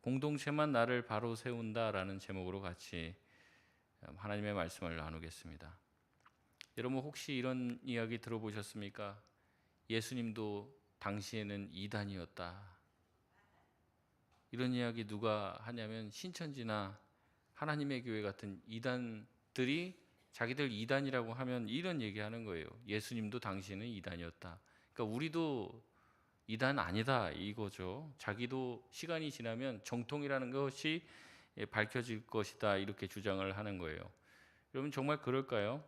공동체만 나를 바로 세운다라는 제목으로 같이 하나님의 말씀을 나누겠습니다. 여러분 혹시 이런 이야기 들어보셨습니까? 예수님도 당시에는 이단이었다. 이런 이야기 누가 하냐면 신천지나 하나님의 교회 같은 이단들이 자기들 이단이라고 하면 이런 얘기하는 거예요. 예수님도 당시에는 이단이었다. 그러니까 우리도 이단 아니다 이거죠. 자기도 시간이 지나면 정통이라는 것이 밝혀질 것이다 이렇게 주장을 하는 거예요. 여러분 정말 그럴까요?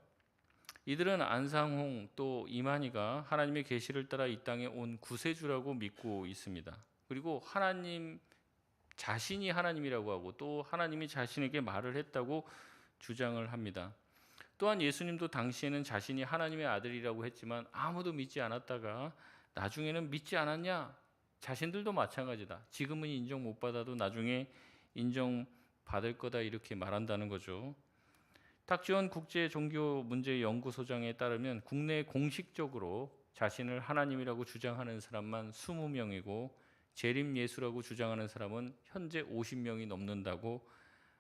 이들은 안상홍 또 이만희가 하나님의 계시를 따라 이 땅에 온 구세주라고 믿고 있습니다. 그리고 하나님 자신이 하나님이라고 하고 또 하나님이 자신에게 말을 했다고 주장을 합니다. 또한 예수님도 당시에는 자신이 하나님의 아들이라고 했지만 아무도 믿지 않았다가 나중에는 믿지 않았냐? 자신들도 마찬가지다. 지금은 인정 못 받아도 나중에 인정받을 거다 이렇게 말한다는 거죠. 탁지원 국제종교문제연구소장에 따르면 국내에 공식적으로 자신을 하나님이라고 주장하는 사람만 20명이고 재림 예수라고 주장하는 사람은 현재 50명이 넘는다고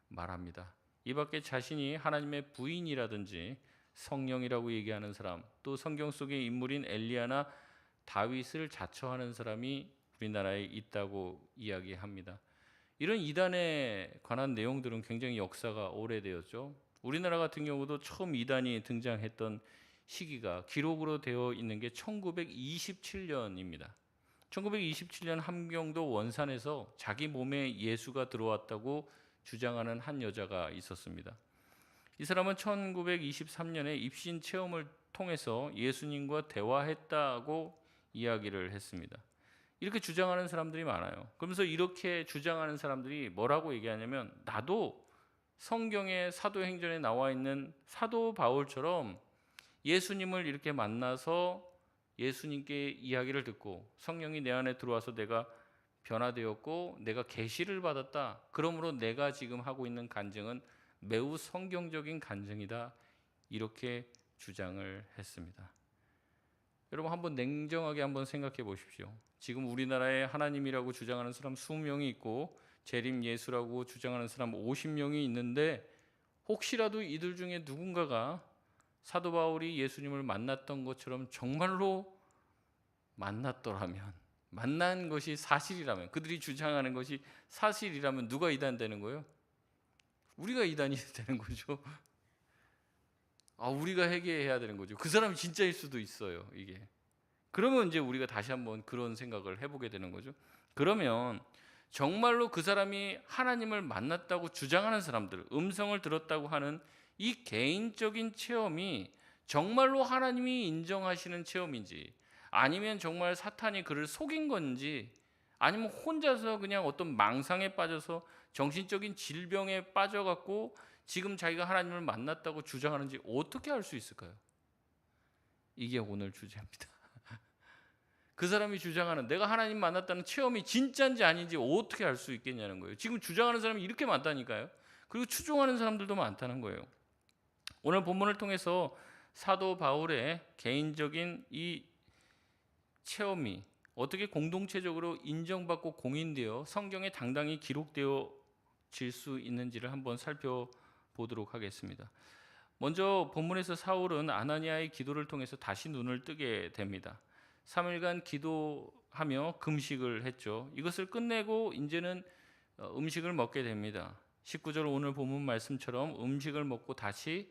말합니다. 이 밖에 자신이 하나님의 부인이라든지 성령이라고 얘기하는 사람, 또 성경 속의 인물인 엘리야나 다윗을 자처하는 사람이 우리나라에 있다고 이야기합니다. 이런 이단에 관한 내용들은 굉장히 역사가 오래되었죠. 우리나라 같은 경우도 처음 이단이 등장했던 시기가 기록으로 되어 있는 게 1927년입니다. 1927년 함경도 원산에서 자기 몸에 예수가 들어왔다고 주장하는 한 여자가 있었습니다. 이 사람은 1923년에 입신 체험을 통해서 예수님과 대화했다고 이야기를 했습니다. 이렇게 주장하는 사람들이 많아요. 그러면서 이렇게 주장하는 사람들이 뭐라고 얘기하냐면 나도 성경의 사도행전에 나와 있는 사도 바울처럼 예수님을 이렇게 만나서 예수님께 이야기를 듣고 성령이 내 안에 들어와서 내가 변화되었고 내가 계시를 받았다. 그러므로 내가 지금 하고 있는 간증은 매우 성경적인 간증이다. 이렇게 주장을 했습니다. 여러분 한번 냉정하게 한번 생각해 보십시오. 지금 우리나라에 하나님이라고 주장하는 사람 20명이 있고 재림 예수라고 주장하는 사람 50명이 있는데 혹시라도 이들 중에 누군가가 사도 바울이 예수님을 만났던 것처럼 정말로 만났더라면, 만난 것이 사실이라면, 그들이 주장하는 것이 사실이라면 누가 이단되는 거예요? 우리가 이단이 되는 거죠. 우리가 회개해야 되는 거죠. 그 사람이 진짜일 수도 있어요. 이게. 그러면 이제 우리가 다시 한번 그런 생각을 해보게 되는 거죠. 그러면 정말로 그 사람이 하나님을 만났다고 주장하는 사람들, 음성을 들었다고 하는 이 개인적인 체험이 정말로 하나님이 인정하시는 체험인지, 아니면 정말 사탄이 그를 속인 건지, 아니면 혼자서 그냥 어떤 망상에 빠져서 정신적인 질병에 빠져갖고 지금 자기가 하나님을 만났다고 주장하는지 어떻게 알 수 있을까요? 이게 오늘 주제입니다. 그 사람이 주장하는 내가 하나님 만났다는 체험이 진짜인지 아닌지 어떻게 알 수 있겠냐는 거예요. 지금 주장하는 사람이 이렇게 많다니까요. 그리고 추종하는 사람들도 많다는 거예요. 오늘 본문을 통해서 사도 바울의 개인적인 이 체험이 어떻게 공동체적으로 인정받고 공인되어 성경에 당당히 기록되어질 수 있는지를 한번 살펴보도록 하겠습니다. 먼저 본문에서 사울은 아나니아의 기도를 통해서 다시 눈을 뜨게 됩니다. 3일간 기도하며 금식을 했죠. 이것을 끝내고 이제는 음식을 먹게 됩니다. 19절 오늘 본문 말씀처럼 음식을 먹고 다시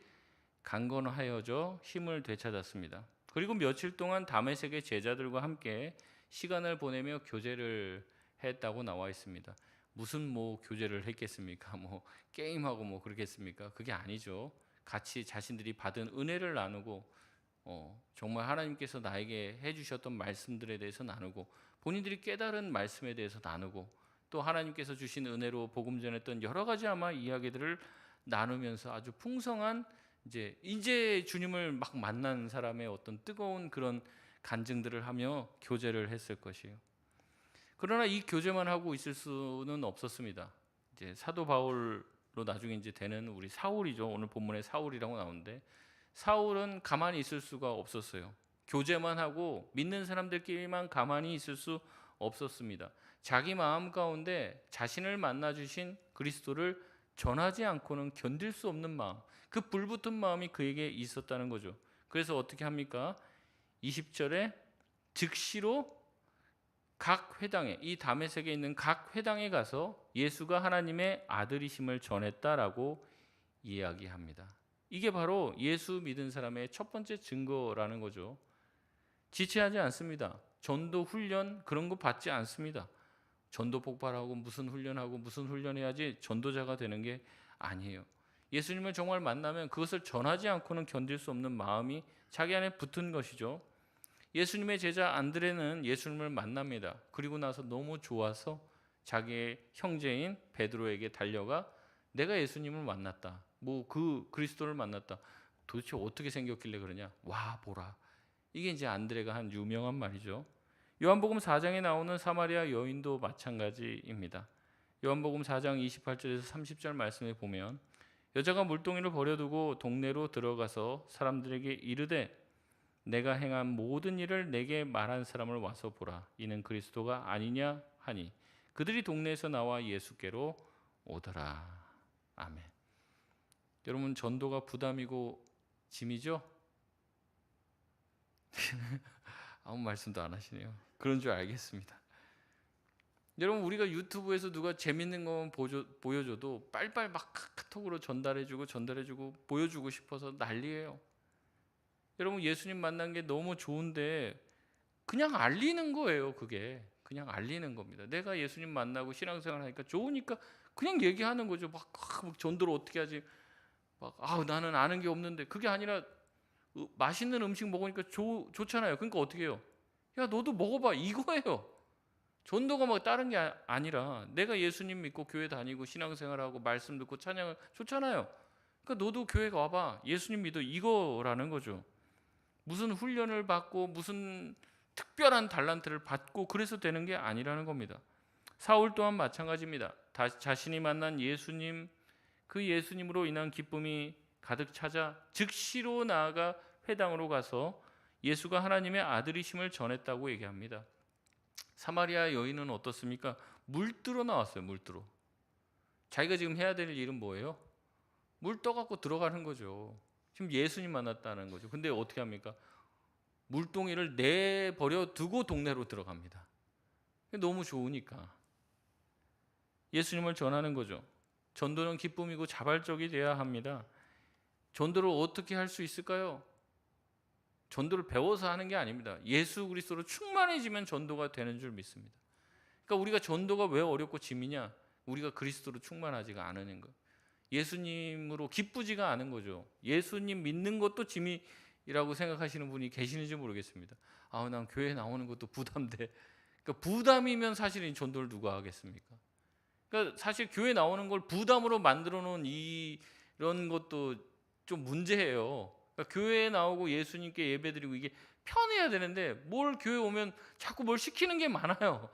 강건하여져 힘을 되찾았습니다. 그리고 며칠 동안 다메섹의 제자들과 함께 시간을 보내며 교제를 했다고 나와 있습니다. 무슨 교제를 했겠습니까? 게임하고 그러겠습니까? 그게 아니죠. 같이 자신들이 받은 은혜를 나누고 정말 하나님께서 나에게 해주셨던 말씀들에 대해서 나누고 본인들이 깨달은 말씀에 대해서 나누고 또 하나님께서 주신 은혜로 복음 전했던 여러 가지 아마 이야기들을 나누면서 아주 풍성한 이제 주님을 막 만난 사람의 어떤 뜨거운 그런 간증들을 하며 교제를 했을 것이에요. 그러나 이 교제만 하고 있을 수는 없었습니다. 이제 사도 바울로 나중에 이제 되는 우리 사울이죠. 오늘 본문에 사울이라고 나오는데 사울은 가만히 있을 수가 없었어요. 교제만 하고 믿는 사람들끼리만 가만히 있을 수 없었습니다. 자기 마음 가운데 자신을 만나 주신 그리스도를 전하지 않고는 견딜 수 없는 마음, 그 불붙은 마음이 그에게 있었다는 거죠. 그래서 어떻게 합니까? 20절에 즉시로 각 회당에, 이 다메섹에 있는 각 회당에 가서 예수가 하나님의 아들이심을 전했다라고 이야기합니다. 이게 바로 예수 믿은 사람의 첫 번째 증거라는 거죠. 지체하지 않습니다. 전도 훈련 그런 거 받지 않습니다. 전도 폭발하고 무슨 훈련하고 무슨 훈련해야지 전도자가 되는 게 아니에요. 예수님을 정말 만나면 그것을 전하지 않고는 견딜 수 없는 마음이 자기 안에 붙은 것이죠. 예수님의 제자 안드레는 예수님을 만납니다. 그리고 나서 너무 좋아서 자기의 형제인 베드로에게 달려가 내가 예수님을 만났다. 뭐 그 그리스도를 만났다. 도대체 어떻게 생겼길래 그러냐? 와 보라. 이게 이제 안드레가 한 유명한 말이죠. 요한복음 4장에 나오는 사마리아 여인도 마찬가지입니다. 요한복음 4장 28절에서 30절 말씀에 보면 여자가 물동이를 버려두고 동네로 들어가서 사람들에게 이르되 내가 행한 모든 일을 내게 말한 사람을 와서 보라. 이는 그리스도가 아니냐 하니 그들이 동네에서 나와 예수께로 오더라. 아멘. 여러분 전도가 부담이고 짐이죠? 아무 말씀도 안 하시네요. 그런 줄 알겠습니다. 여러분 우리가 유튜브에서 누가 재밌는 것만 보여줘도 빨빨 막 카톡으로 전달해주고 보여주고 싶어서 난리예요. 여러분 예수님 만난 게 너무 좋은데 그냥 알리는 거예요. 그게 그냥 알리는 겁니다. 내가 예수님 만나고 신앙생활 하니까 좋으니까 그냥 얘기하는 거죠. 막 전도를 어떻게 하지? 나는 아는 게 없는데 그게 아니라 맛있는 음식 먹으니까 좋잖아요. 그러니까 어떻게 해요? 야 너도 먹어봐 이거예요. 전도가 막 다른 게 아니라 내가 예수님 믿고 교회 다니고 신앙생활하고 말씀 듣고 찬양을 좋잖아요. 그러니까 너도 교회 와봐. 예수님 믿어 이거라는 거죠. 무슨 훈련을 받고 무슨 특별한 달란트를 받고 그래서 되는 게 아니라는 겁니다. 사울 또한 마찬가지입니다. 자신이 만난 예수님, 그 예수님으로 인한 기쁨이 가득 찾아 즉시로 나아가 회당으로 가서 예수가 하나님의 아들이심을 전했다고 얘기합니다. 사마리아 여인은 어떻습니까? 물들어 나왔어요. 물들어. 자기가 지금 해야 될 일은 뭐예요? 물 떠갖고 들어가는 거죠. 지금 예수님 만났다는 거죠. 근데 어떻게 합니까? 물동이를 내버려 두고 동네로 들어갑니다. 너무 좋으니까. 예수님을 전하는 거죠. 전도는 기쁨이고 자발적이 돼야 합니다. 전도를 어떻게 할 수 있을까요? 전도를 배워서 하는 게 아닙니다. 예수 그리스도로 충만해지면 전도가 되는 줄 믿습니다. 그러니까 우리가 전도가 왜 어렵고 짐이냐? 우리가 그리스도로 충만하지가 않은 거. 예수님으로 기쁘지가 않은 거죠. 예수님 믿는 것도 짐이라고 생각하시는 분이 계시는지 모르겠습니다. 난 교회 나오는 것도 부담돼. 그러니까 부담이면 사실은 전도를 누가 하겠습니까? 그러니까 사실 교회 나오는 걸 부담으로 만들어 놓은 이런 것도 좀 문제예요. 그러니까 교회에 나오고 예수님께 예배드리고 이게 편해야 되는데 뭘 교회 오면 자꾸 뭘 시키는 게 많아요.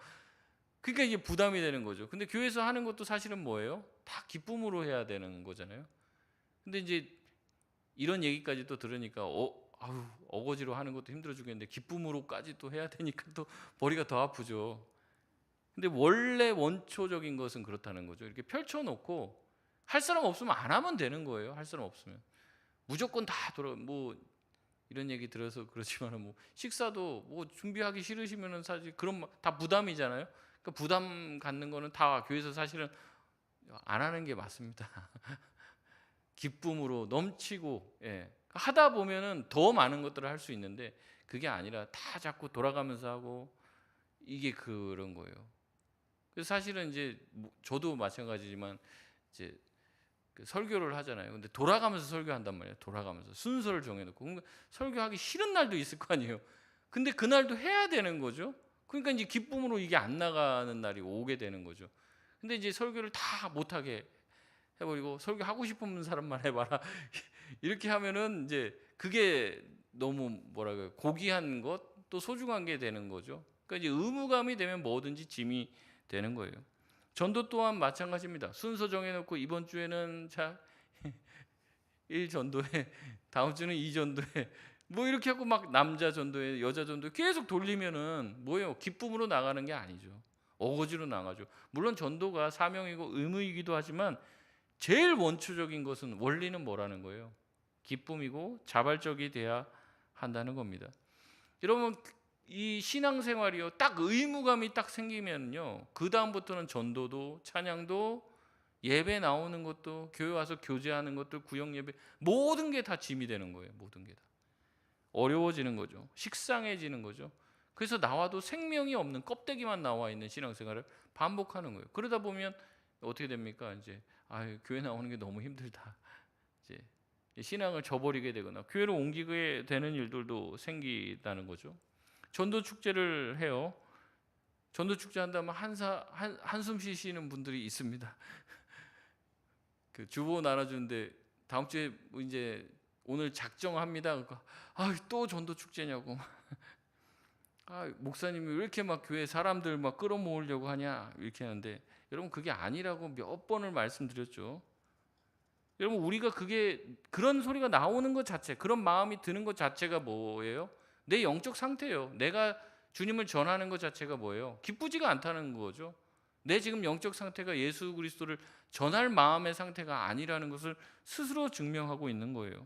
그러니까 이게 부담이 되는 거죠. 근데 교회에서 하는 것도 사실은 뭐예요? 다 기쁨으로 해야 되는 거잖아요. 근데 이제 이런 얘기까지 또 들으니까 어거지로 하는 것도 힘들어 죽겠는데 기쁨으로까지 또 해야 되니까 또 머리가 더 아프죠. 근데 원래 원초적인 것은 그렇다는 거죠. 이렇게 펼쳐놓고 할 사람 없으면 안 하면 되는 거예요. 할 사람 없으면 무조건 다 이런 얘기 들어서 그렇지만 식사도 준비하기 싫으시면은 사실 그런 다 부담이잖아요. 그러니까 부담 갖는 거는 다 교회에서 사실은 안 하는 게 맞습니다. 기쁨으로 넘치고 하다 보면은 더 많은 것들을 할 수 있는데 그게 아니라 다 자꾸 돌아가면서 하고 이게 그런 거예요. 그래서 사실은 이제 저도 마찬가지지만 이제 설교를 하잖아요. 근데 돌아가면서 설교한단 말이에요. 돌아가면서 순서를 정해놓고 그러니까 설교하기 싫은 날도 있을 거 아니에요. 근데 그 날도 해야 되는 거죠. 그러니까 이제 기쁨으로 이게 안 나가는 날이 오게 되는 거죠. 근데 이제 설교를 다 못하게 해버리고 설교하고 싶은 사람만 해봐라 이렇게 하면은 이제 그게 너무 고귀한 것 또 소중한 게 되는 거죠. 그러니까 이제 의무감이 되면 뭐든지 짐이 되는 거예요. 전도 또한 마찬가지입니다. 순서 정해놓고 이번 주에는 1전도회, 다음 주는 2전도회 이렇게 하고 막 남자 전도회, 여자 전도회 계속 돌리면은 뭐예요? 기쁨으로 나가는 게 아니죠. 어거지로 나가죠. 물론 전도가 사명이고 의무이기도 하지만 제일 원초적인 것은 원리는 뭐라는 거예요? 기쁨이고 자발적이 돼야 한다는 겁니다. 여러분 이 신앙생활이요 딱 의무감이 딱 생기면요 그 다음부터는 전도도 찬양도 예배 나오는 것도 교회 와서 교제하는 것도 구역 예배 모든 게 다 짐이 되는 거예요. 모든 게 다 어려워지는 거죠. 식상해지는 거죠. 그래서 나와도 생명이 없는 껍데기만 나와 있는 신앙생활을 반복하는 거예요. 그러다 보면 어떻게 됩니까? 이제 교회 나오는 게 너무 힘들다. 이제 신앙을 저버리게 되거나 교회로 옮기게 되는 일들도 생기다는 거죠. 전도 축제를 해요. 전도 축제 한다면 한숨 쉬시는 분들이 있습니다. 그 주보 나눠주는데 다음 주에 이제 오늘 작정합니다. 그러니까 또 전도 축제냐고. 목사님이 왜 이렇게 막 교회 사람들 막 끌어모으려고 하냐 이렇게 하는데 여러분 그게 아니라고 몇 번을 말씀드렸죠. 여러분 우리가 그런 소리가 나오는 것 자체, 그런 마음이 드는 것 자체가 뭐예요? 내 영적 상태예요. 내가 주님을 전하는 것 자체가 뭐예요? 기쁘지가 않다는 거죠. 내 지금 영적 상태가 예수 그리스도를 전할 마음의 상태가 아니라는 것을 스스로 증명하고 있는 거예요.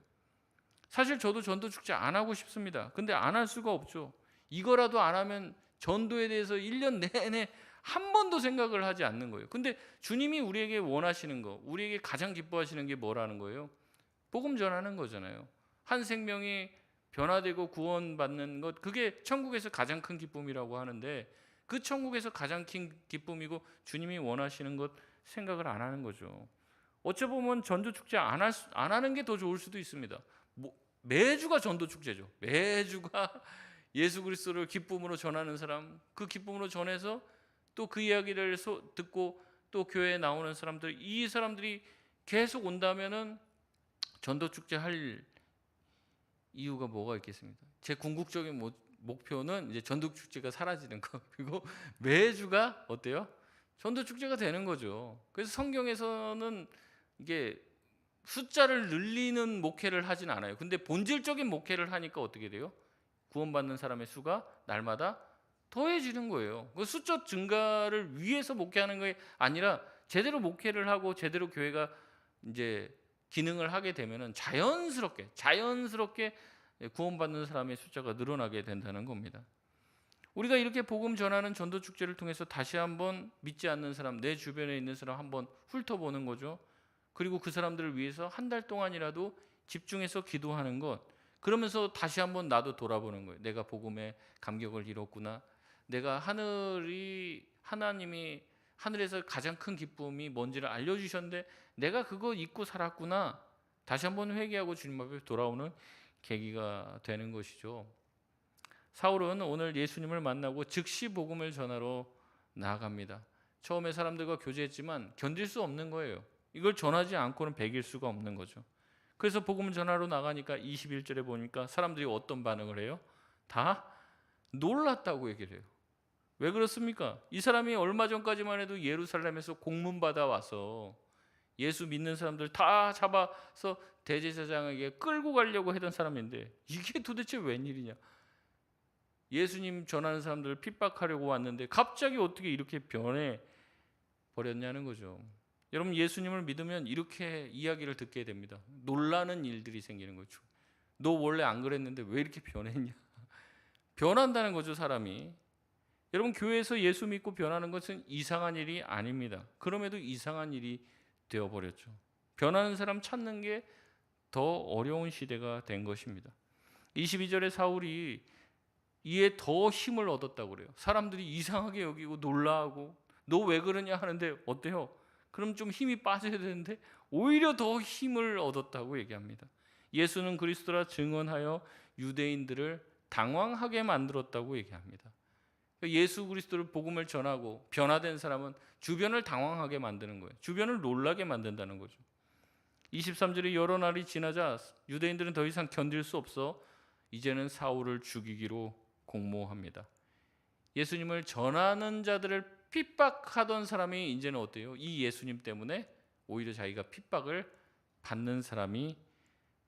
사실 저도 전도 축제 안 하고 싶습니다. 근데 안 할 수가 없죠. 이거라도 안 하면 전도에 대해서 1년 내내 한 번도 생각을 하지 않는 거예요. 근데 주님이 우리에게 원하시는 거, 우리에게 가장 기뻐하시는 게 뭐라는 거예요? 복음 전하는 거잖아요. 한 생명이 변화되고 구원받는 것, 그게 천국에서 가장 큰 기쁨이라고 하는데 그 천국에서 가장 큰 기쁨이고 주님이 원하시는 것 생각을 안 하는 거죠. 어찌 보면 전도 축제 안 하는 게 더 좋을 수도 있습니다. 매주가 전도 축제죠. 매주가 예수 그리스도를 기쁨으로 전하는 사람, 그 기쁨으로 전해서 또 그 이야기를 듣고 또 교회에 나오는 사람들, 이 사람들이 계속 온다면은 전도 축제 할 이유가 뭐가 있겠습니까? 제 궁극적인 목표는 이제 전도 축제가 사라지는 거. 그리고 매주가 어때요? 전도 축제가 되는 거죠. 그래서 성경에서는 이게 숫자를 늘리는 목회를 하진 않아요. 근데 본질적인 목회를 하니까 어떻게 돼요? 구원받는 사람의 수가 날마다 더해지는 거예요. 그 숫자 증가를 위해서 목회하는 게 아니라 제대로 목회를 하고 제대로 교회가 이제 기능을 하게 되면은 자연스럽게 구원받는 사람의 숫자가 늘어나게 된다는 겁니다. 우리가 이렇게 복음 전하는 전도 축제를 통해서 다시 한번 믿지 않는 사람, 내 주변에 있는 사람 한번 훑어보는 거죠. 그리고 그 사람들을 위해서 한 달 동안이라도 집중해서 기도하는 것. 그러면서 다시 한번 나도 돌아보는 거예요. 내가 복음에 감격을 잃었구나. 내가 하나님이 하늘에서 가장 큰 기쁨이 뭔지를 알려주셨는데 내가 그거 잊고 살았구나. 다시 한번 회개하고 주님 앞에 돌아오는 계기가 되는 것이죠. 사울은 오늘 예수님을 만나고 즉시 복음을 전하러 나아갑니다. 처음에 사람들과 교제했지만 견딜 수 없는 거예요. 이걸 전하지 않고는 배길 수가 없는 거죠. 그래서 복음을 전하러 나가니까 21절에 보니까 사람들이 어떤 반응을 해요? 다 놀랐다고 얘기를 해요. 왜 그렇습니까? 이 사람이 얼마 전까지만 해도 예루살렘에서 공문받아 와서 예수 믿는 사람들 다 잡아서 대제사장에게 끌고 가려고 했던 사람인데 이게 도대체 웬일이냐? 예수님 전하는 사람들을 핍박하려고 왔는데 갑자기 어떻게 이렇게 변해 버렸냐는 거죠. 여러분 예수님을 믿으면 이렇게 이야기를 듣게 됩니다. 놀라는 일들이 생기는 거죠. 너 원래 안 그랬는데 왜 이렇게 변했냐? 변한다는 거죠, 사람이. 여러분 교회에서 예수 믿고 변하는 것은 이상한 일이 아닙니다. 그럼에도 이상한 일이 되어버렸죠. 변하는 사람 찾는 게 더 어려운 시대가 된 것입니다. 22절에 사울이 이에 더 힘을 얻었다고 그래요. 사람들이 이상하게 여기고 놀라하고 너 왜 그러냐 하는데 어때요? 그럼 좀 힘이 빠져야 되는데 오히려 더 힘을 얻었다고 얘기합니다. 예수는 그리스도라 증언하여 유대인들을 당황하게 만들었다고 얘기합니다. 예수 그리스도를 복음을 전하고 변화된 사람은 주변을 당황하게 만드는 거예요. 주변을 놀라게 만든다는 거죠. 23절에 여러 날이 지나자 유대인들은 더 이상 견딜 수 없어 이제는 사울을 죽이기로 공모합니다. 예수님을 전하는 자들을 핍박하던 사람이 이제는 어때요? 이 예수님 때문에 오히려 자기가 핍박을 받는 사람이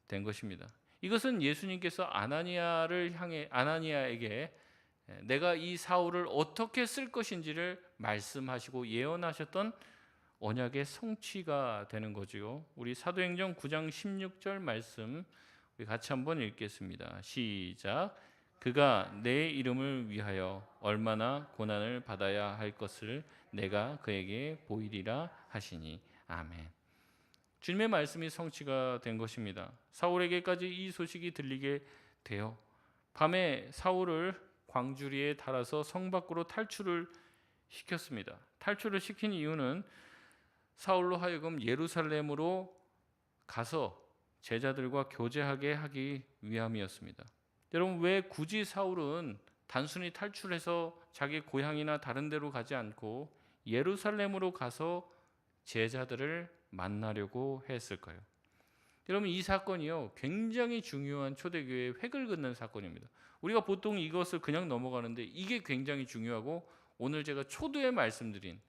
된 것입니다. 이것은 예수님께서 아나니아에게 내가 이 사울을 어떻게 쓸 것인지를 말씀하시고 예언하셨던 언약의 성취가 되는 거지요. 우리 사도행전 9장 16절 말씀 우리 같이 한번 읽겠습니다. 시작. 그가 내 이름을 위하여 얼마나 고난을 받아야 할 것을 내가 그에게 보이리라 하시니. 아멘. 주님의 말씀이 성취가 된 것입니다. 사울에게까지 이 소식이 들리게 되어 밤에 사울을 광주리에 달아서 성 밖으로 탈출을 시켰습니다. 탈출을 시킨 이유는 사울로 하여금 예루살렘으로 가서 제자들과 교제하게 하기 위함이었습니다. 여러분, 왜 굳이 사울은 단순히 탈출해서 자기 고향이나 다른 데로 가지 않고 예루살렘으로 가서 제자들을 만나려고 했을까요? 여러분, 이 사건이요 굉장히 중요한 초대교회의 획을 긋는 사건입니다. 우리가 보통 이것을 그냥 넘어가는데 이게 굉장히 중요하고, 오늘 제가 초두에 말씀드린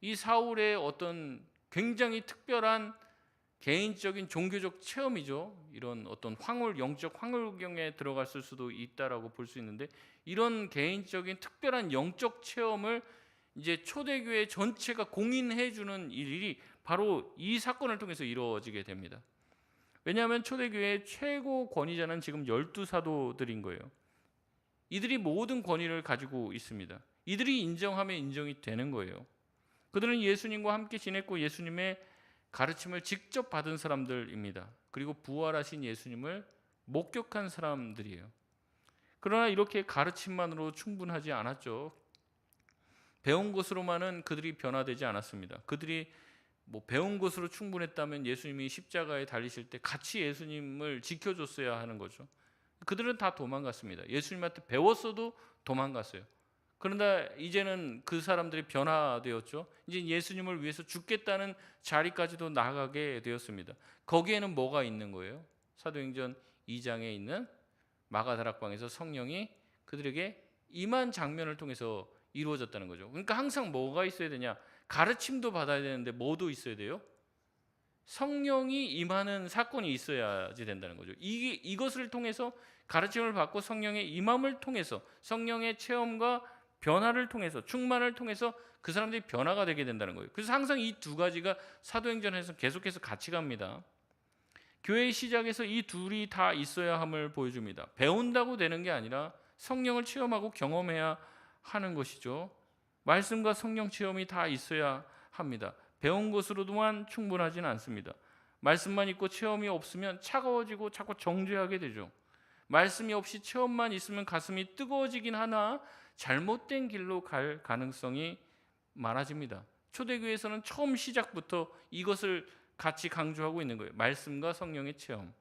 이 사울의 어떤 굉장히 특별한 개인적인 종교적 체험이죠. 이런 어떤 영적 황홀경에 들어갔을 수도 있다라고 볼 수 있는데, 이런 개인적인 특별한 영적 체험을 이제 초대교회 전체가 공인해 주는 일이 바로 이 사건을 통해서 이루어지게 됩니다. 왜냐하면 초대교회의 최고 권위자는 지금 12사도들인 거예요. 이들이 모든 권위를 가지고 있습니다. 이들이 인정하면 인정이 되는 거예요. 그들은 예수님과 함께 지냈고 예수님의 가르침을 직접 받은 사람들입니다. 그리고 부활하신 예수님을 목격한 사람들이에요. 그러나 이렇게 가르침만으로 충분하지 않았죠. 배운 것으로만은 그들이 변화되지 않았습니다. 그들이 배운 것으로 충분했다면 예수님이 십자가에 달리실 때 같이 예수님을 지켜줬어야 하는 거죠. 그들은 다 도망갔습니다. 예수님한테 배웠어도 도망갔어요. 그런데 이제는 그 사람들이 변화되었죠. 이제 예수님을 위해서 죽겠다는 자리까지도 나가게 되었습니다. 거기에는 뭐가 있는 거예요? 사도행전 2장에 있는 마가다락방에서 성령이 그들에게 임한 장면을 통해서 이루어졌다는 거죠. 그러니까 항상 뭐가 있어야 되냐? 가르침도 받아야 되는데 뭐도 있어야 돼요? 성령이 임하는 사건이 있어야지 된다는 거죠. 이것을 통해서, 가르침을 받고 성령의 임함을 통해서, 성령의 체험과 변화를 통해서, 충만을 통해서 그 사람들이 변화가 되게 된다는 거예요. 그래서 항상 이 두 가지가 사도행전에서 계속해서 같이 갑니다. 교회의 시작에서 이 둘이 다 있어야 함을 보여줍니다. 배운다고 되는 게 아니라 성령을 체험하고 경험해야 하는 것이죠. 말씀과 성령 체험이 다 있어야 합니다. 배운 것으로만 충분하지는 않습니다. 말씀만 있고 체험이 없으면 차가워지고 자꾸 정죄하게 되죠. 말씀이 없이 체험만 있으면 가슴이 뜨거워지긴 하나 잘못된 길로 갈 가능성이 많아집니다. 초대교회에서는 처음 시작부터 이것을 같이 강조하고 있는 거예요. 말씀과 성령의 체험.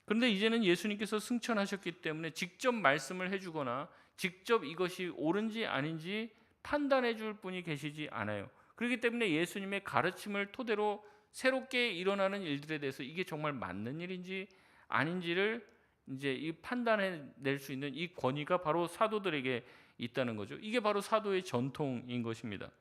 그런데 이제는 예수님께서 승천하셨기 때문에 직접 말씀을 해주거나 직접 이것이 옳은지 아닌지 판단해 줄 분이 계시지 않아요. 그렇기 때문에 예수님의 가르침을 토대로 새롭게 일어나는 일들에 대해서 이게 정말 맞는 일인지 아닌지를 이제 이 판단해낼 수 있는 이 권위가 바로 사도들에게 있다는 거죠. 이게 바로 사도의 전통인 것입니다.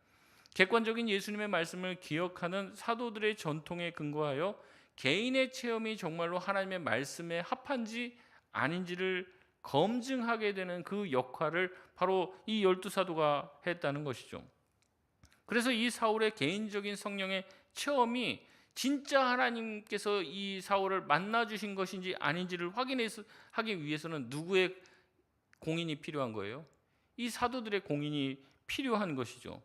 객관적인 예수님의 말씀을 기억하는 사도들의 전통에 근거하여 개인의 체험이 정말로 하나님의 말씀에 합한지 아닌지를 검증하게 되는 그 역할을 바로 이 12사도가 했다는 것이죠. 그래서 이 사울의 개인적인 성령의 체험이 진짜 하나님께서 이 사울을 만나 주신 것인지 아닌지를 확인하기 위해서는 누구의 공인이 필요한 거예요? 이 사도들의 공인이 필요한 것이죠.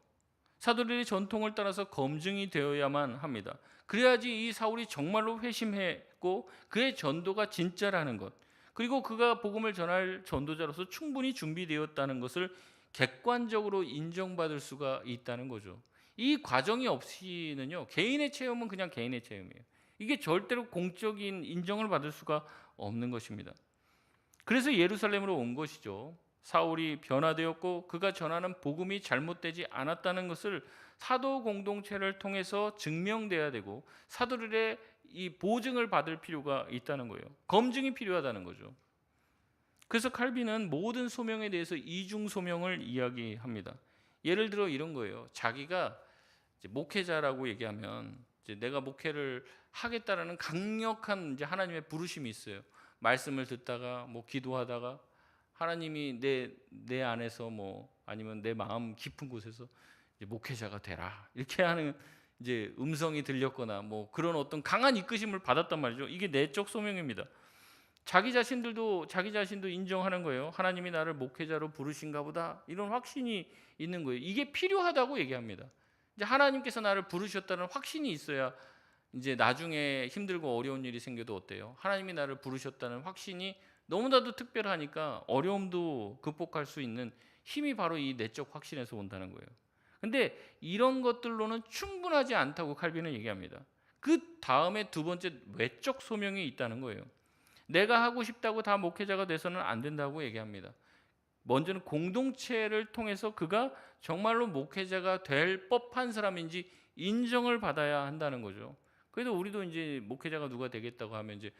사도들의 전통을 따라서 검증이 되어야만 합니다. 그래야지 이 사울이 정말로 회심했고 그의 전도가 진짜라는 것, 그리고 그가 복음을 전할 전도자로서 충분히 준비되었다는 것을 객관적으로 인정받을 수가 있다는 거죠. 이 과정이 없이는요, 개인의 체험은 그냥 개인의 체험이에요. 이게 절대로 공적인 인정을 받을 수가 없는 것입니다. 그래서 예루살렘으로 온 것이죠. 사울이 변화되었고 그가 전하는 복음이 잘못되지 않았다는 것을 사도 공동체를 통해서 증명돼야 되고 사도들의 이 보증을 받을 필요가 있다는 거예요. 검증이 필요하다는 거죠. 그래서 칼빈은 모든 소명에 대해서 이중 소명을 이야기합니다. 예를 들어 이런 거예요. 자기가 이제 목회자라고 얘기하면 이제 내가 목회를 하겠다라는 강력한 이제 하나님의 부르심이 있어요. 말씀을 듣다가 기도하다가 하나님이 내 안에서 뭐 아니면 내 마음 깊은 곳에서 이제 목회자가 되라 이렇게 하는 이제 음성이 들렸거나 뭐 그런 어떤 강한 이끄심을 받았단 말이죠. 이게 내적 소명입니다. 자기 자신도 인정하는 거예요. 하나님이 나를 목회자로 부르신가 보다 이런 확신이 있는 거예요. 이게 필요하다고 얘기합니다. 이제 하나님께서 나를 부르셨다는 확신이 있어야 이제 나중에 힘들고 어려운 일이 생겨도 어때요? 하나님이 나를 부르셨다는 확신이 너무나도 특별하니까 어려움도 극복할 수 있는 힘이 바로 이 내적 확신에서 온다는 거예요. 근데 이런 것들로는 충분하지 않다고 칼빈은 얘기합니다. 그 다음에 두 번째 외적 소명이 있다는 거예요. 내가 하고 싶다고 다 목회자가 돼서는 안 된다고 얘기합니다. 먼저는 공동체를 통해서 그가 정말로 목회자가 될 법한 사람인지 인정을 받아야 한다는 거죠. 그래도 우리도 이제 목회자가 누가 되겠다고 하면 이제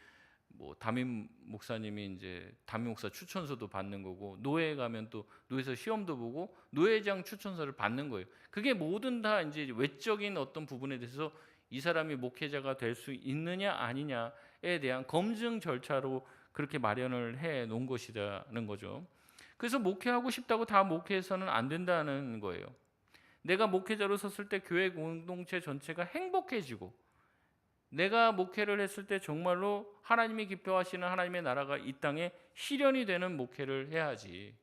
뭐 담임 목사님이 이제 담임 목사 추천서도 받는 거고, 노회에 가면 또 노회에서 시험도 보고 노회장 추천서를 받는 거예요. 그게 모든 다 이제 외적인 어떤 부분에 대해서 이 사람이 목회자가 될 수 있느냐 아니냐에 대한 검증 절차로 그렇게 마련을 해 놓은 것이라는 거죠. 그래서 목회하고 싶다고 다 목회해서는 안 된다는 거예요. 내가 목회자로 섰을 때 교회 공동체 전체가 행복해지고, 내가 목회를 했을 때 정말로 하나님이 기뻐하시는 하나님의 나라가 이 땅에 실현이 되는 목회를 해야지.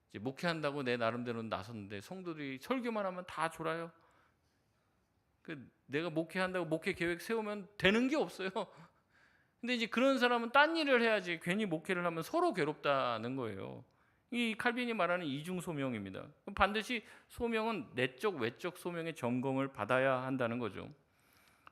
이제 목회한다고 내 나름대로 나섰는데 성도들이 설교만 하면 다 졸아요. 내가 목회한다고 목회 계획 세우면 되는 게 없어요. 근데 이제 그런 사람은 딴 일을 해야지 괜히 목회를 하면 서로 괴롭다는 거예요. 이 칼빈이 말하는 이중 소명입니다. 반드시 소명은 내적 외적 소명의 점검을 받아야 한다는 거죠.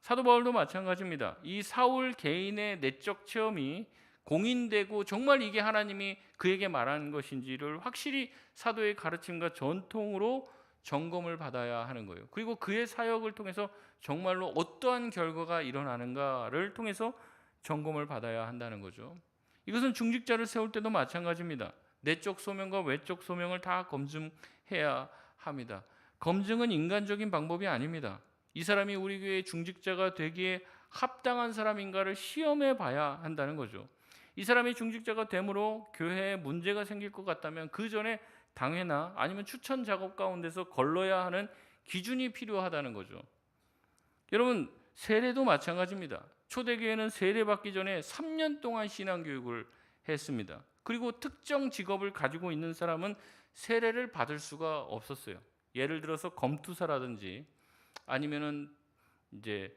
사도 바울도 마찬가지입니다. 이 사울 개인의 내적 체험이 공인되고 정말 이게 하나님이 그에게 말하는 것인지를 확실히 사도의 가르침과 전통으로 점검을 받아야 하는 거예요. 그리고 그의 사역을 통해서 정말로 어떠한 결과가 일어나는가를 통해서 점검을 받아야 한다는 거죠. 이것은 중직자를 세울 때도 마찬가지입니다. 내적 소명과 외적 소명을 다 검증해야 합니다. 검증은 인간적인 방법이 아닙니다. 이 사람이 우리 교회의 중직자가 되기에 합당한 사람인가를 시험해 봐야 한다는 거죠. 이 사람이 중직자가 됨으로 교회에 문제가 생길 것 같다면 그 전에 당회나 아니면 추천 작업 가운데서 걸러야 하는 기준이 필요하다는 거죠. 여러분, 세례도 마찬가지입니다. 초대교회는 세례받기 전에 3년 동안 신앙교육을 했습니다. 그리고 특정 직업을 가지고 있는 사람은 세례를 받을 수가 없었어요. 예를 들어서 검투사라든지 아니면은 이제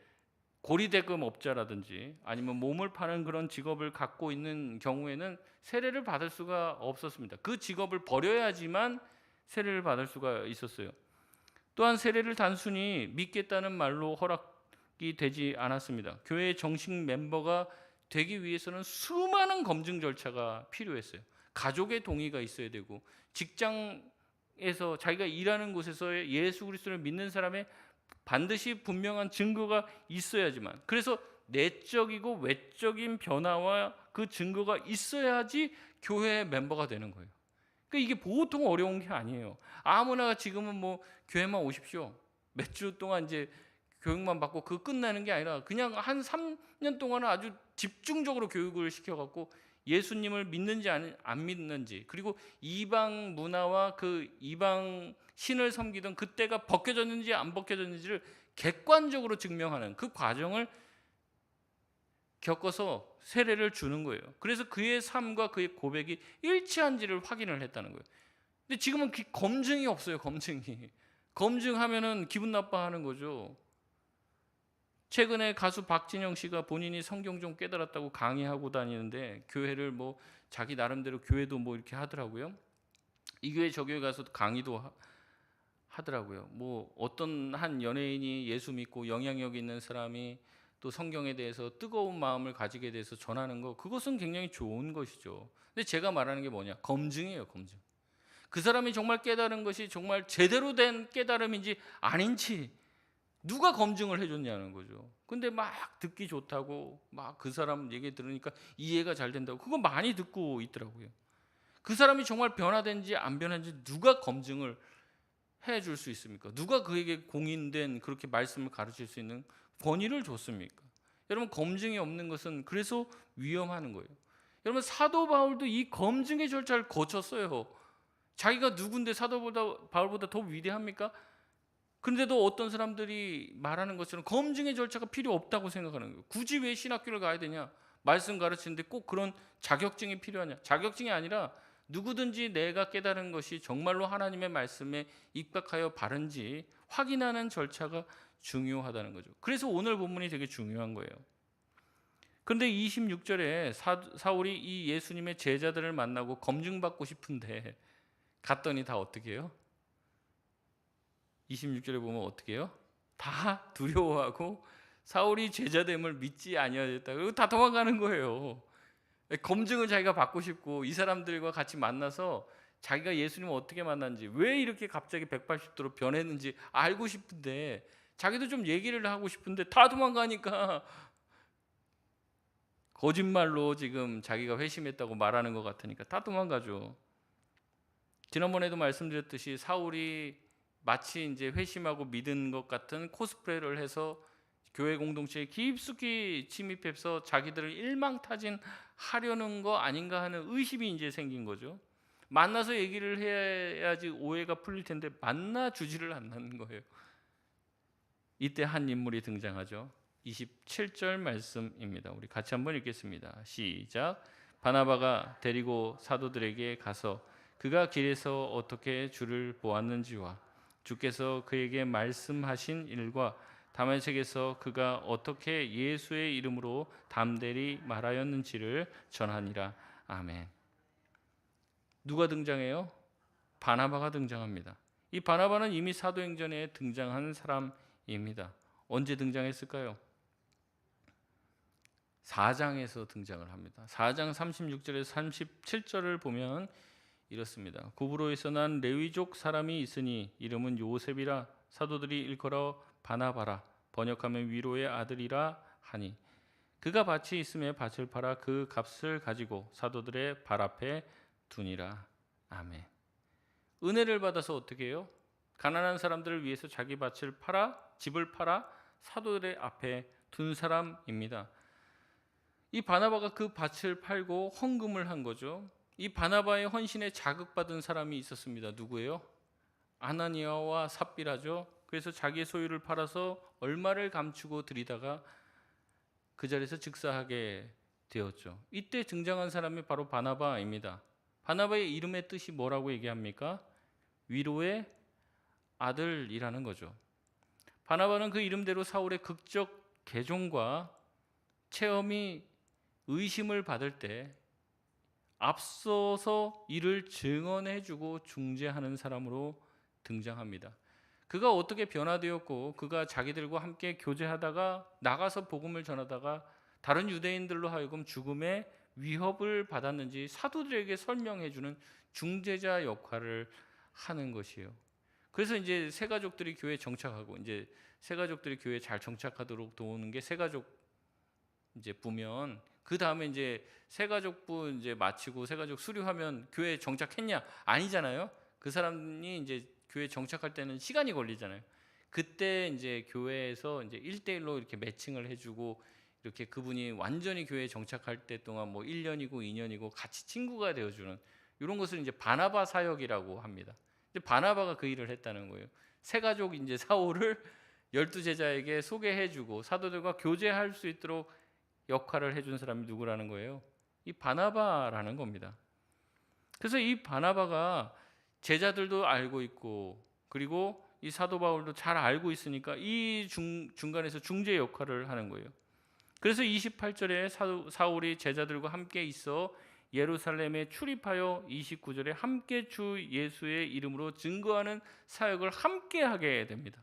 고리대금 업자라든지 아니면 몸을 파는 그런 직업을 갖고 있는 경우에는 세례를 받을 수가 없었습니다. 그 직업을 버려야지만 세례를 받을 수가 있었어요. 또한 세례를 단순히 믿겠다는 말로 허락이 되지 않았습니다. 교회의 정식 멤버가 되기 위해서는 수많은 검증 절차가 필요했어요. 가족의 동의가 있어야 되고, 직장에서 자기가 일하는 곳에서 예수 그리스도를 믿는 사람의 반드시 분명한 증거가 있어야지만, 그래서 내적이고 외적인 변화와 그 증거가 있어야지 교회의 멤버가 되는 거예요. 그러니까 이게 보통 어려운 게 아니에요. 아무나 지금은 뭐 교회만 오십시오, 몇 주 동안 이제 교육만 받고 그거 끝나는 게 아니라 그냥 한 3년 동안은 아주 집중적으로 교육을 시켜갖고 예수님을 믿는지 안 믿는지, 그리고 이방 문화와 그 이방 신을 섬기던 그때가 벗겨졌는지 안 벗겨졌는지를 객관적으로 증명하는 그 과정을 겪어서 세례를 주는 거예요. 그래서 그의 삶과 그의 고백이 일치한지를 확인을 했다는 거예요. 근데 지금은 검증이 없어요. 검증하면은 기분 나빠하는 거죠. 최근에 가수 박진영 씨가 본인이 성경 좀 깨달았다고 강의하고 다니는데, 교회를 뭐 자기 나름대로 교회도 뭐 이렇게 하더라고요. 이 교회 저 교회 가서 강의도 하더라고요. 뭐 어떤 한 연예인이 예수 믿고 영향력 있는 사람이 또 성경에 대해서 뜨거운 마음을 가지게 돼서 전하는 거, 그것은 굉장히 좋은 것이죠. 근데 제가 말하는 게 뭐냐? 검증이에요, 검증. 그 사람이 정말 깨달은 것이 정말 제대로 된 깨달음인지 아닌지 누가 검증을 해줬냐는 거죠. 근데 막 듣기 좋다고 막 그 사람 얘기 들으니까 이해가 잘 된다고 그거 많이 듣고 있더라고요. 그 사람이 정말 변화된지 안 변화된지 누가 검증을 해줄 수 있습니까? 누가 그에게 공인된 그렇게 말씀을 가르칠 수 있는 권위를 줬습니까? 여러분, 검증이 없는 것은 그래서 위험한 거예요. 여러분, 사도 바울도 이 검증의 절차를 거쳤어요. 자기가 누군데 사도 바울보다 더 위대합니까? 그런데도 어떤 사람들이 말하는 것처럼 검증의 절차가 필요 없다고 생각하는 거예요. 굳이 왜 신학교를 가야 되냐? 말씀 가르치는데 꼭 그런 자격증이 필요하냐? 자격증이 아니라 누구든지 내가 깨달은 것이 정말로 하나님의 말씀에 입각하여 바른지 확인하는 절차가 중요하다는 거죠. 그래서 오늘 본문이 되게 중요한 거예요. 그런데 26절에 사울이 이 예수님의 제자들을 만나고 검증받고 싶은데 갔더니 다 어떻게 해요? 26절에 보면 어떻게 해요? 다 두려워하고 사울이 제자됨을 믿지 아니하였다. 그리고 다 도망가는 거예요. 검증을 자기가 받고 싶고 이 사람들과 같이 만나서 자기가 예수님을 어떻게 만났는지, 왜 이렇게 갑자기 180도로 변했는지 알고 싶은데, 자기도 좀 얘기를 하고 싶은데 다 도망가니까 거짓말로 지금 자기가 회심했다고 말하는 것 같으니까 다 도망가죠. 지난번에도 말씀드렸듯이 사울이 마치 이제 회심하고 믿은 것 같은 코스프레를 해서 교회 공동체에 깊숙이 침입해서 자기들을 일망타진하려는 거 아닌가 하는 의심이 이제 생긴 거죠. 만나서 얘기를 해야지 오해가 풀릴 텐데 만나 주지를 않는 거예요. 이때 한 인물이 등장하죠. 27절 말씀입니다. 우리 같이 한번 읽겠습니다. 시작. 바나바가 데리고 사도들에게 가서 그가 길에서 어떻게 주를 보았는지와 주께서 그에게 말씀하신 일과 다메섹에서 그가 어떻게 예수의 이름으로 담대히 말하였는지를 전하니라. 아멘. 누가 등장해요? 바나바가 등장합니다. 이 바나바는 이미 사도행전에 등장한 사람입니다. 언제 등장했을까요? 4장에서 등장을 합니다. 4장 36절에서 37절을 보면 이렇습니다. 구브로에서 난 레위족 사람이 있으니 이름은 요셉이라 사도들이 일컬어 바나바라 번역하면 위로의 아들이라 하니 그가 밭이 있음에 밭을 팔아 그 값을 가지고 사도들의 발 앞에 두니라. 아멘. 은혜를 받아서 어떻게 해요? 가난한 사람들을 위해서 자기 밭을 팔아, 집을 팔아 사도들의 앞에 둔 사람입니다. 이 바나바가 그 밭을 팔고 헌금을 한 거죠. 이 바나바의 헌신에 자극받은 사람이 있었습니다. 누구예요? 아나니아와 삽비라죠. 그래서 자기의 소유를 팔아서 얼마를 감추고 드리다가 그 자리에서 즉사하게 되었죠. 이때 등장한 사람이 바로 바나바입니다. 바나바의 이름의 뜻이 뭐라고 얘기합니까? 위로의 아들이라는 거죠. 바나바는 그 이름대로 사울의 극적 개종과 체험이 의심을 받을 때 앞서서 이를 증언해주고 중재하는 사람으로 등장합니다. 그가 어떻게 변화되었고 그가 자기들과 함께 교제하다가 나가서 복음을 전하다가 다른 유대인들로 하여금 죽음의 위협을 받았는지 사도들에게 설명해주는 중재자 역할을 하는 것이에요. 그래서 이제 새 가족들이 교회에 정착하고 이제 새 가족들이 교회에 잘 정착하도록 도우는 게 새 가족 이제 부면, 그 다음에 이제 새 가족부 이제 마치고 새 가족 수료하면 교회에 정착했냐? 아니잖아요. 그 사람이 이제 교회에 정착할 때는 시간이 걸리잖아요. 그때 이제 교회에서 이제 1대1로 이렇게 매칭을 해주고 이렇게 그분이 완전히 교회에 정착할 때 동안 뭐 1년이고 2년이고 같이 친구가 되어주는 이런 것을 이제 바나바 사역이라고 합니다. 이제 바나바가 그 일을 했다는 거예요. 새 가족 이제 사울을 12제자에게 소개해주고 사도들과 교제할 수 있도록 역할을 해준 사람이 누구라는 거예요? 이 바나바라는 겁니다. 그래서 이 바나바가 제자들도 알고 있고 그리고 이 사도 바울도 잘 알고 있으니까 이 중간에서 중재 역할을 하는 거예요. 그래서 28절에 사울이 제자들과 함께 있어 예루살렘에 출입하여 29절에 함께 주 예수의 이름으로 증거하는 사역을 함께 하게 됩니다.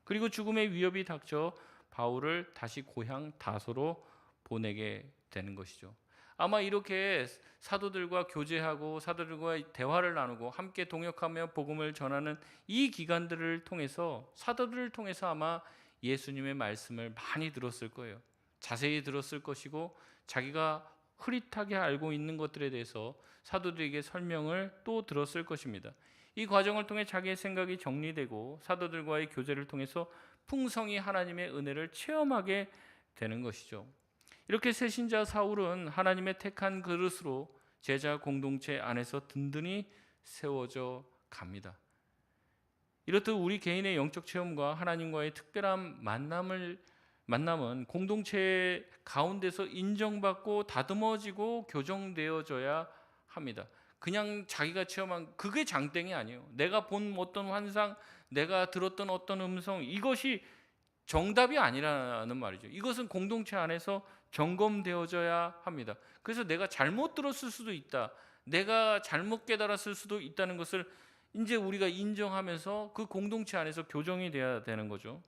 그리고 죽음의 위협이 닥쳐 바울을 다시 고향 다소로 보내게 되는 것이죠. 아마 이렇게 사도들과 교제하고 사도들과 대화를 나누고 함께 동역하며 복음을 전하는 이 기간들을 통해서 사도들을 통해서 아마 예수님의 말씀을 많이 들었을 거예요. 자세히 들었을 것이고 자기가 흐릿하게 알고 있는 것들에 대해서 사도들에게 설명을 또 들었을 것입니다. 이 과정을 통해 자기의 생각이 정리되고 사도들과의 교제를 통해서 풍성히 하나님의 은혜를 체험하게 되는 것이죠. 이렇게 새신자 사울은 하나님의 택한 그릇으로 제자 공동체 안에서 든든히 세워져 갑니다. 이렇듯 우리 개인의 영적 체험과 하나님과의 특별한 만남은 공동체 가운데서 인정받고 다듬어지고 교정되어져야 합니다. 그냥 자기가 체험한 그게 장땡이 아니에요. 내가 본 어떤 환상, 내가 들었던 어떤 음성, 이것이 정답이 아니라는 말이죠. 이것은 공동체 안에서 점검되어져야 합니다. 그래서 내가 잘못 들었을 수도 있다, 내가 잘못 깨달았을 수도 있다는 것을 이제 우리가 인정하면서 그 공동체 안에서 교정이 돼야 되는 거죠.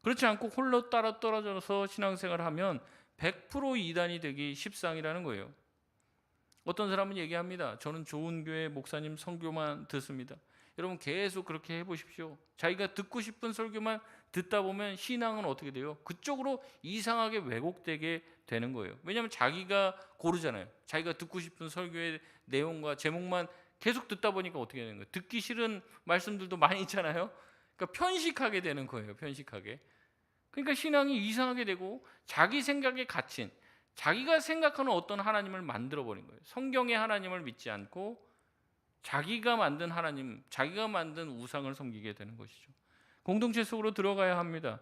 그렇지 않고 홀로 따라 떨어져서 신앙생활을 하면 100% 이단이 되기 십상이라는 거예요. 어떤 사람은 얘기합니다. 저는 좋은 교회 목사님 설교만 듣습니다. 여러분 계속 그렇게 해보십시오. 자기가 듣고 싶은 설교만 듣다 보면 신앙은 어떻게 돼요? 그쪽으로 이상하게 왜곡되게 되는 거예요. 왜냐하면 자기가 고르잖아요. 자기가 듣고 싶은 설교의 내용과 제목만 계속 듣다 보니까 어떻게 되는 거예요? 듣기 싫은 말씀들도 많이 있잖아요. 그러니까 편식하게 되는 거예요. 편식하게. 그러니까 신앙이 이상하게 되고 자기 생각에 갇힌, 자기가 생각하는 어떤 하나님을 만들어버린 거예요. 성경의 하나님을 믿지 않고 자기가 만든 하나님, 자기가 만든 우상을 섬기게 되는 것이죠. 공동체 속으로 들어가야 합니다.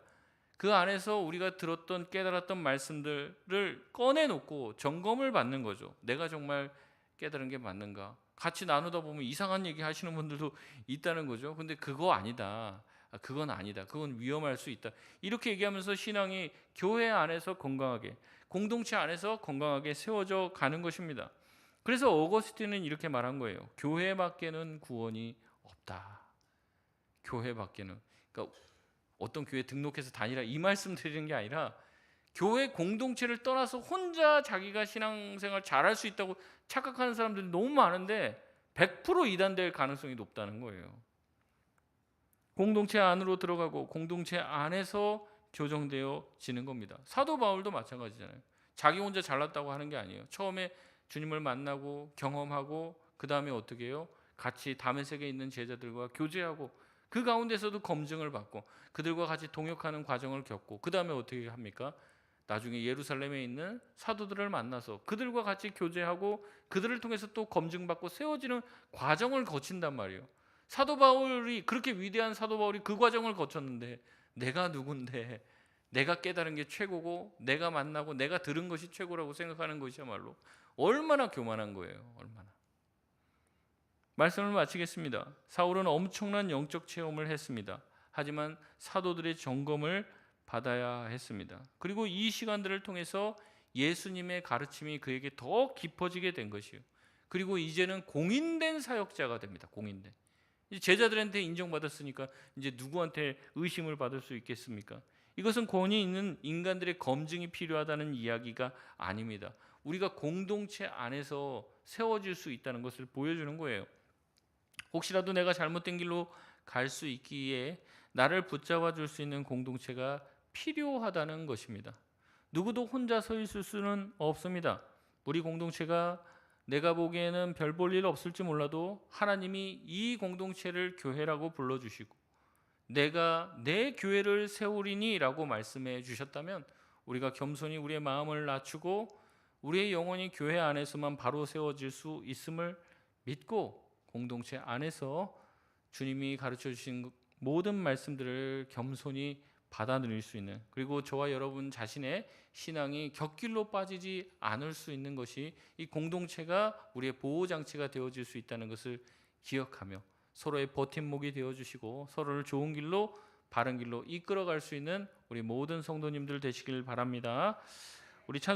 그 안에서 우리가 들었던 깨달았던 말씀들을 꺼내놓고 점검을 받는 거죠. 내가 정말 깨달은 게 맞는가? 같이 나누다 보면 이상한 얘기 하시는 분들도 있다는 거죠. 근데 그거 아니다, 그건 아니다, 그건 위험할 수 있다, 이렇게 얘기하면서 신앙이 교회 안에서 건강하게, 공동체 안에서 건강하게 세워져 가는 것입니다. 그래서 어거스틴은 이렇게 말한 거예요. 교회밖에는 구원이 없다. 교회밖에는, 그러니까 어떤 교회 등록해서 다니라 이 말씀 드리는 게 아니라 교회 공동체를 떠나서 혼자 자기가 신앙생활 잘할 수 있다고 착각하는 사람들이 너무 많은데 100% 이단될 가능성이 높다는 거예요. 공동체 안으로 들어가고 공동체 안에서 교정되어지는 겁니다. 사도 바울도 마찬가지잖아요. 자기 혼자 잘났다고 하는 게 아니에요. 처음에 주님을 만나고 경험하고 그 다음에 어떻게 해요? 같이 다메섹에 있는 제자들과 교제하고 그 가운데서도 검증을 받고 그들과 같이 동역하는 과정을 겪고 그 다음에 어떻게 합니까? 나중에 예루살렘에 있는 사도들을 만나서 그들과 같이 교제하고 그들을 통해서 또 검증받고 세워지는 과정을 거친단 말이에요. 사도 바울이, 그렇게 위대한 사도 바울이 그 과정을 거쳤는데 내가 누군데 내가 깨달은 게 최고고 내가 만나고 내가 들은 것이 최고라고 생각하는 것이야말로 얼마나 교만한 거예요. 얼마나. 말씀을 마치겠습니다. 사울은 엄청난 영적 체험을 했습니다. 하지만 사도들의 점검을 받아야 했습니다. 그리고 이 시간들을 통해서 예수님의 가르침이 그에게 더 깊어지게 된 것이요. 그리고 이제는 공인된 사역자가 됩니다. 공인된. 제자들한테 인정받았으니까 이제 누구한테 의심을 받을 수 있겠습니까? 이것은 권위 있는 인간들의 검증이 필요하다는 이야기가 아닙니다. 우리가 공동체 안에서 세워질 수 있다는 것을 보여주는 거예요. 혹시라도 내가 잘못된 길로 갈 수 있기에 나를 붙잡아 줄 수 있는 공동체가 필요하다는 것입니다. 누구도 혼자 서 있을 수는 없습니다. 우리 공동체가 내가 보기에는 별 볼 일 없을지 몰라도 하나님이 이 공동체를 교회라고 불러주시고 내가 내 교회를 세우리니 라고 말씀해 주셨다면 우리가 겸손히 우리의 마음을 낮추고 우리의 영혼이 교회 안에서만 바로 세워질 수 있음을 믿고 공동체 안에서 주님이 가르쳐 주신 모든 말씀들을 겸손히 받아들일 수 있는, 그리고 저와 여러분 자신의 신앙이 곁길로 빠지지 않을 수 있는 것이 이 공동체가 우리의 보호장치가 되어질 수 있다는 것을 기억하며 서로의 버팀목이 되어주시고 서로를 좋은 길로, 바른 길로 이끌어갈 수 있는 우리 모든 성도님들 되시길 바랍니다. 우리 찬송